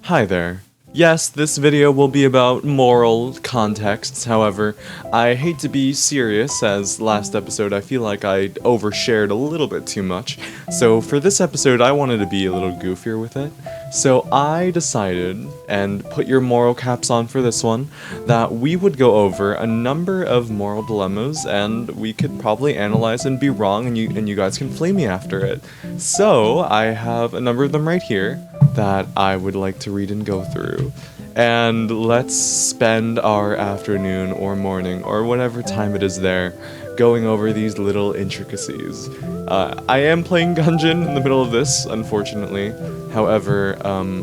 Hi there. Yes, this video will be about moral contexts, however, I hate to be serious, as last episode I feel like I overshared a little bit too much, so for this episode I wanted to be a little goofier with it. So I decided, and put your moral caps on for this one, that we would go over a number of moral dilemmas, and we could probably analyze and be wrong, and you guys can flame me after it. So I have a number of them right here that I would like to read and go through. And let's spend our afternoon or morning or whatever time it is there going over these little intricacies. I am playing Gungeon in the middle of this, unfortunately. However,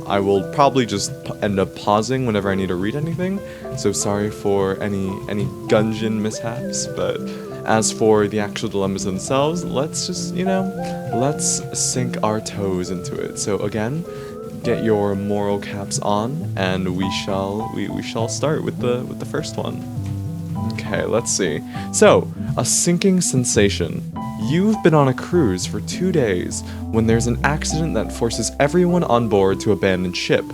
I will probably just end up pausing whenever I need to read anything, so sorry for any Gungeon mishaps, but as for the actual dilemmas themselves, let's just, let's sink our toes into it. So again, get your moral caps on, and we shall start with the first one. Okay, let's see. So, a sinking sensation. You've been on a cruise for 2 days when there's an accident that forces everyone on board to abandon ship.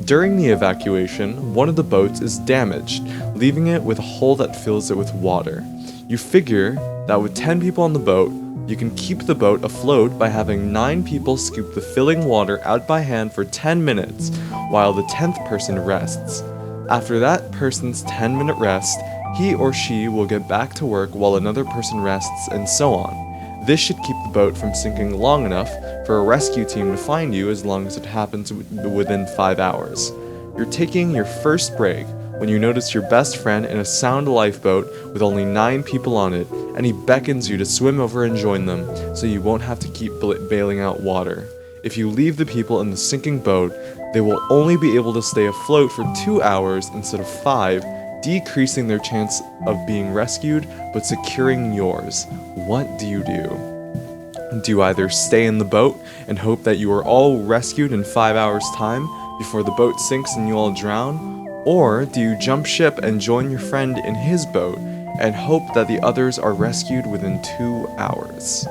During the evacuation, one of the boats is damaged, leaving it with a hole that fills it with water. You figure that with 10 people on the boat, you can keep the boat afloat by having 9 people scoop the filling water out by hand for 10 minutes, while the 10th person rests. After that person's 10-minute rest, he or she will get back to work while another person rests, and so on. This should keep the boat from sinking long enough for a rescue team to find you as long as it happens within 5 hours. You're taking your first break when you notice your best friend in a sound lifeboat with only 9 people on it, and he beckons you to swim over and join them, so you won't have to keep bailing out water. If you leave the people in the sinking boat, they will only be able to stay afloat for 2 hours instead of 5, decreasing their chance of being rescued, but securing yours. What do you do? Do you either stay in the boat and hope that you are all rescued in 5 hours' time before the boat sinks and you all drown? Or do you jump ship and join your friend in his boat and hope that the others are rescued within 2 hours?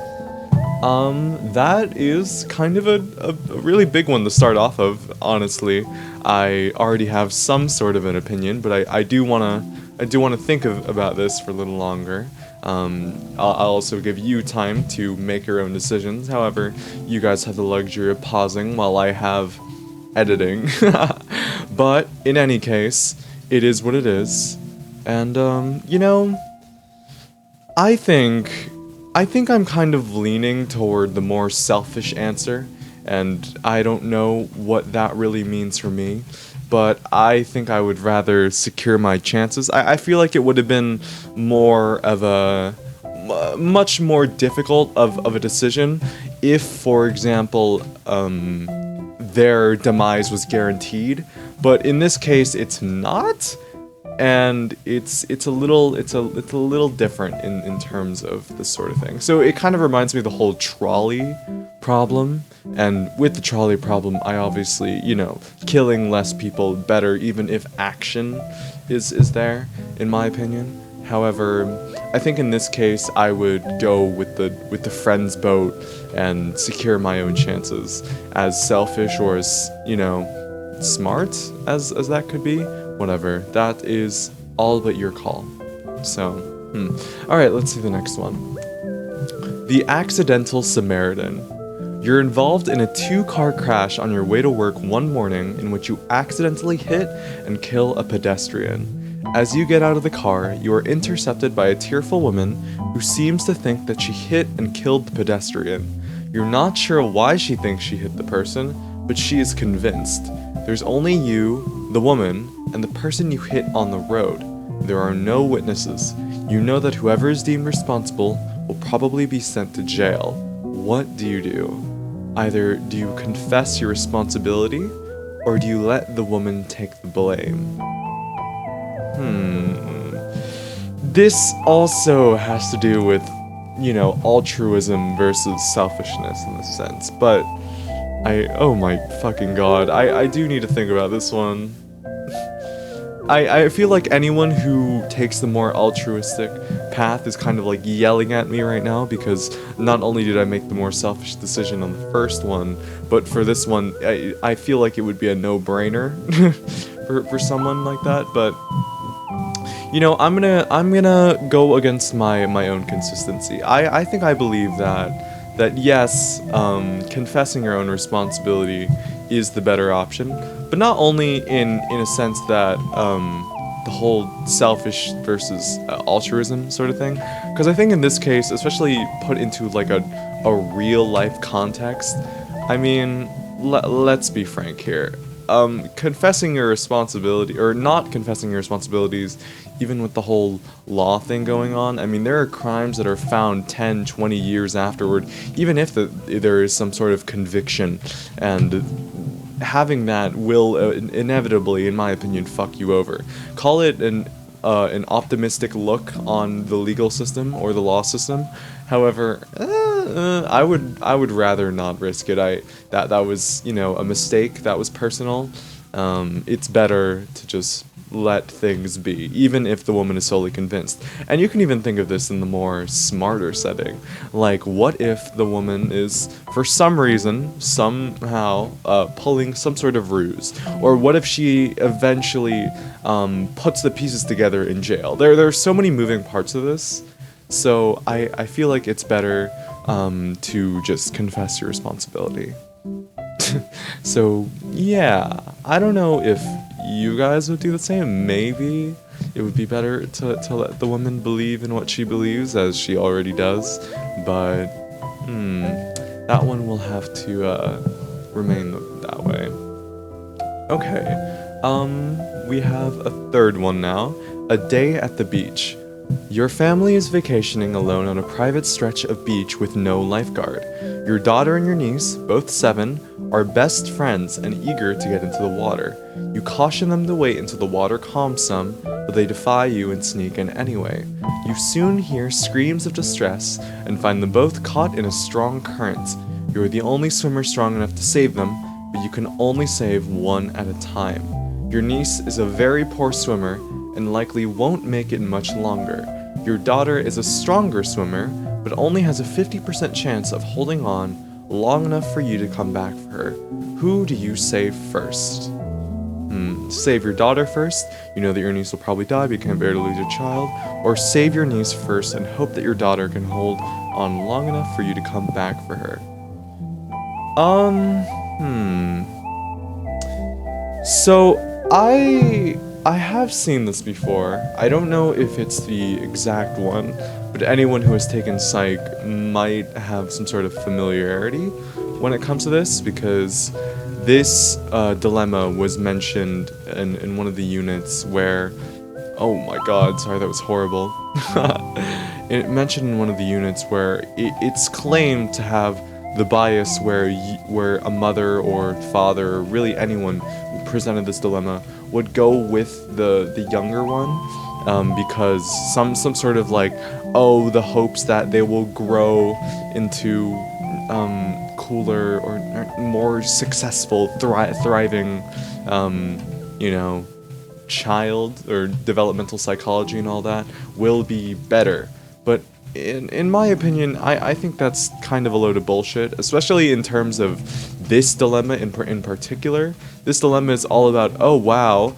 That is kind of a really big one to start off of, honestly. I already have some sort of an opinion, but I do wanna think about this for a little longer. I'll also give you time to make your own decisions. However, you guys have the luxury of pausing while I have editing. But in any case, it is what it is. And I think I'm kind of leaning toward the more selfish answer, and I don't know what that really means for me, but I think I would rather secure my chances. I feel like it would have been more of a much more difficult of a decision if, for example, their demise was guaranteed, but in this case it's not, and it's a little different in terms of this sort of thing. So it kind of reminds me of the whole trolley problem, and with the trolley problem, I obviously, killing less people better, even if action is there, in my opinion. However, I think in this case I would go with the friend's boat and secure my own chances. As selfish or as, smart as that could be, whatever. That is all but your call. So, Alright, let's see the next one. The Accidental Samaritan. You're involved in a 2-car crash on your way to work one morning in which you accidentally hit and kill a pedestrian. As you get out of the car, you are intercepted by a tearful woman who seems to think that she hit and killed the pedestrian. You're not sure why she thinks she hit the person, but she is convinced. There's only you, the woman, and the person you hit on the road. There are no witnesses. You know that whoever is deemed responsible will probably be sent to jail. What do you do? Either do you confess your responsibility, or do you let the woman take the blame? This also has to do with, altruism versus selfishness in this sense, but oh my fucking god, I do need to think about this one. I feel like anyone who takes the more altruistic path is kind of like yelling at me right now, because not only did I make the more selfish decision on the first one, but for this one, I feel like it would be a no-brainer for someone like that. But you know, I'm gonna go against my own consistency. I think I believe that yes, confessing your own responsibility is the better option, but not only in a sense that the whole selfish versus altruism sort of thing, because I think in this case, especially put into like a real life context, I mean, let's be frank here. Confessing your responsibility, or not confessing your responsibilities, even with the whole law thing going on, I mean, there are crimes that are found 10, 20 years afterward, even if there is some sort of conviction, and having that will inevitably, in my opinion, fuck you over. Call it an optimistic look on the legal system or the law system. However, I would rather not risk it. That was, you know, a mistake. That was personal. It's better to just let things be, even if the woman is solely convinced. And you can even think of this in the more smarter setting. Like, what if the woman is, for some reason, somehow, pulling some sort of ruse? Or what if she eventually puts the pieces together in jail? There are so many moving parts of this, so I feel like it's better to just confess your responsibility. So, yeah, I don't know if you guys would do the same. Maybe it would be better to let the woman believe in what she believes, as she already does, but that one will have to remain that way. Okay, we have a third one now. A day at the beach. Your family is vacationing alone on a private stretch of beach with no lifeguard. Your daughter and your niece, both 7, are best friends and eager to get into the water. You caution them to wait until the water calms some, but they defy you and sneak in anyway. You soon hear screams of distress and find them both caught in a strong current. You are the only swimmer strong enough to save them, but you can only save one at a time. Your niece is a very poor swimmer and likely won't make it much longer. Your daughter is a stronger swimmer, but only has a 50% chance of holding on long enough for you to come back for her. Who do you save first? Save your daughter first, you know that your niece will probably die, but you can't bear to lose your child, or save your niece first and hope that your daughter can hold on long enough for you to come back for her. So, I have seen this before. I don't know if it's the exact one, but anyone who has taken psych might have some sort of familiarity when it comes to this, because this dilemma was mentioned in one of the units where, oh my god, sorry, that was horrible. It mentioned in one of the units where it's claimed to have the bias where a mother or father, or really anyone who presented this dilemma, would go with the younger one, because some sort of like, oh, the hopes that they will grow into cooler or more successful, thriving, you know, child, or developmental psychology and all that will be better. But in my opinion, I think that's kind of a load of bullshit, especially in terms of this dilemma in particular. This dilemma is all about, oh wow,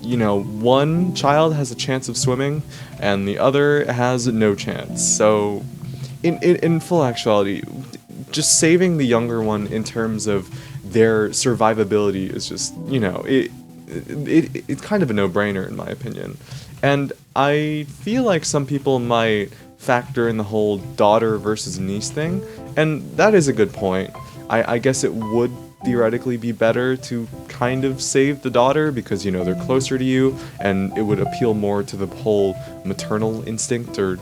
you know, one child has a chance of swimming and the other has no chance. So in full actuality, just saving the younger one in terms of their survivability is just, you know, it's kind of a no-brainer in my opinion. And I feel like some people might factor in the whole daughter versus niece thing, and that is a good point. I guess it would theoretically be better to kind of save the daughter because, you know, they're closer to you, and it would appeal more to the whole maternal instinct, or,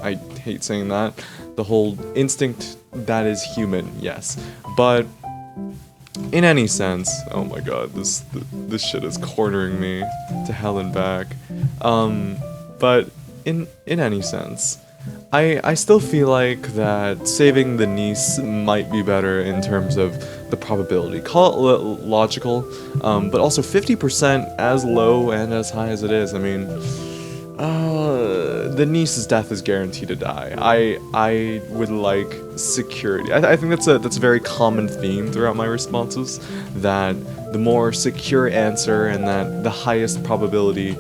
I hate saying that, the whole instinct that is human, yes. But in any sense, oh my god, this shit is cornering me to hell and back. But in any sense, I still feel like that saving the niece might be better in terms of the probability. Call it logical, but also 50% as low and as high as it is. I mean, the niece's death is guaranteed to die. I would like security. I think that's a very common theme throughout my responses, that the more secure answer and that the highest probability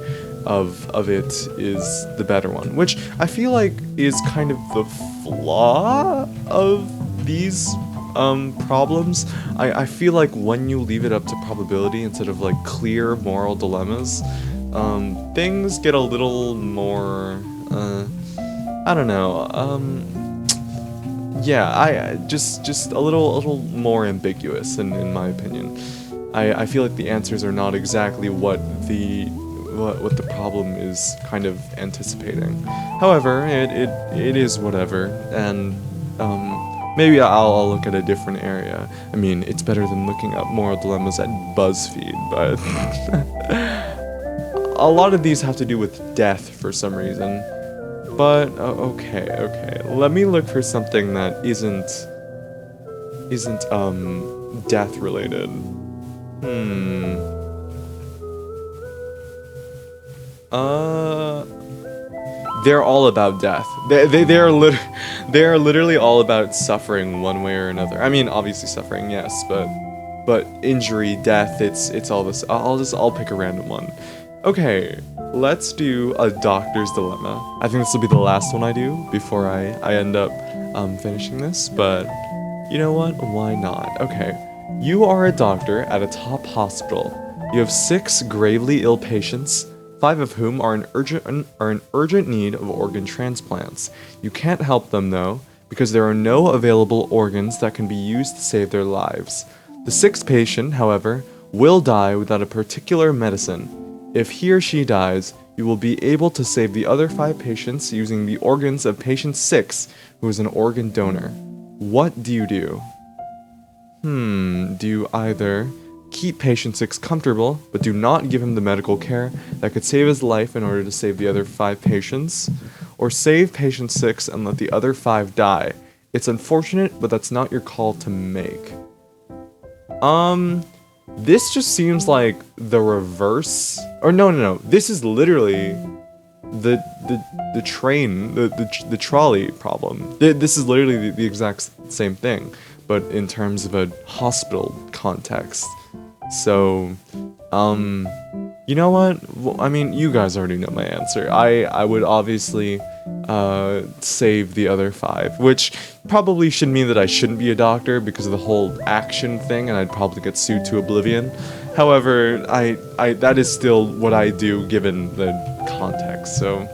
of it is the better one, which I feel like is kind of the flaw of these problems. I feel like when you leave it up to probability instead of like clear moral dilemmas, things get a little more, I don't know, yeah, I just a little more ambiguous in my opinion. I feel like the answers are not exactly what the problem is kind of anticipating. However, it is whatever, and maybe I'll look at a different area. I mean, it's better than looking up moral dilemmas at BuzzFeed, but a lot of these have to do with death for some reason. But okay. Let me look for something that isn't death related. They're all about death. They are literally all about suffering one way or another. I mean, obviously suffering, yes, but injury, death, it's all this. I'll pick a random one. Okay, let's do a doctor's dilemma. I think this will be the last one I do before I end up finishing this, but you know what? Why not? Okay. You are a doctor at a top hospital. You have 6 gravely ill patients, 5 of whom are in urgent need of organ transplants. You can't help them though, because there are no available organs that can be used to save their lives. The 6th patient, however, will die without a particular medicine. If he or she dies, you will be able to save the other 5 patients using the organs of patient 6, who is an organ donor. What do you do? Do you either keep patient 6 comfortable, but do not give him the medical care that could save his life in order to save the other 5 patients, or save patient 6 and let the other 5 die? It's unfortunate, but that's not your call to make. This just seems like the reverse, or no. This is literally the train, the trolley problem. This is literally the exact same thing, but in terms of a hospital context. So, you know what? Well, I mean, you guys already know my answer. I would obviously save the other 5, which probably should mean that I shouldn't be a doctor because of the whole action thing, and I'd probably get sued to oblivion. However, I that is still what I do given the context. So,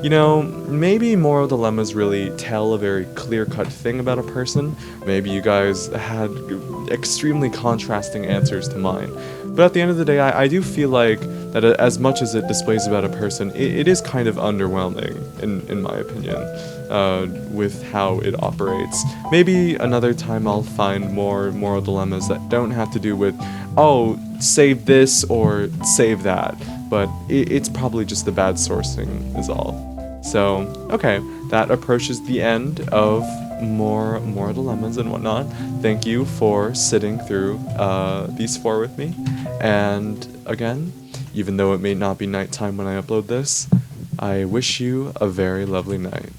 you know, maybe moral dilemmas really tell a very clear-cut thing about a person. Maybe you guys had extremely contrasting answers to mine. But at the end of the day, I do feel like that as much as it displays about a person, it is kind of underwhelming, in my opinion, with how it operates. Maybe another time I'll find more moral dilemmas that don't have to do with, oh, save this or save that, but it's probably just the bad sourcing is all. So, okay, that approaches the end of more dilemmas and whatnot. Thank you for sitting through these 4 with me, and again, even though it may not be nighttime when I upload this, I wish you a very lovely night.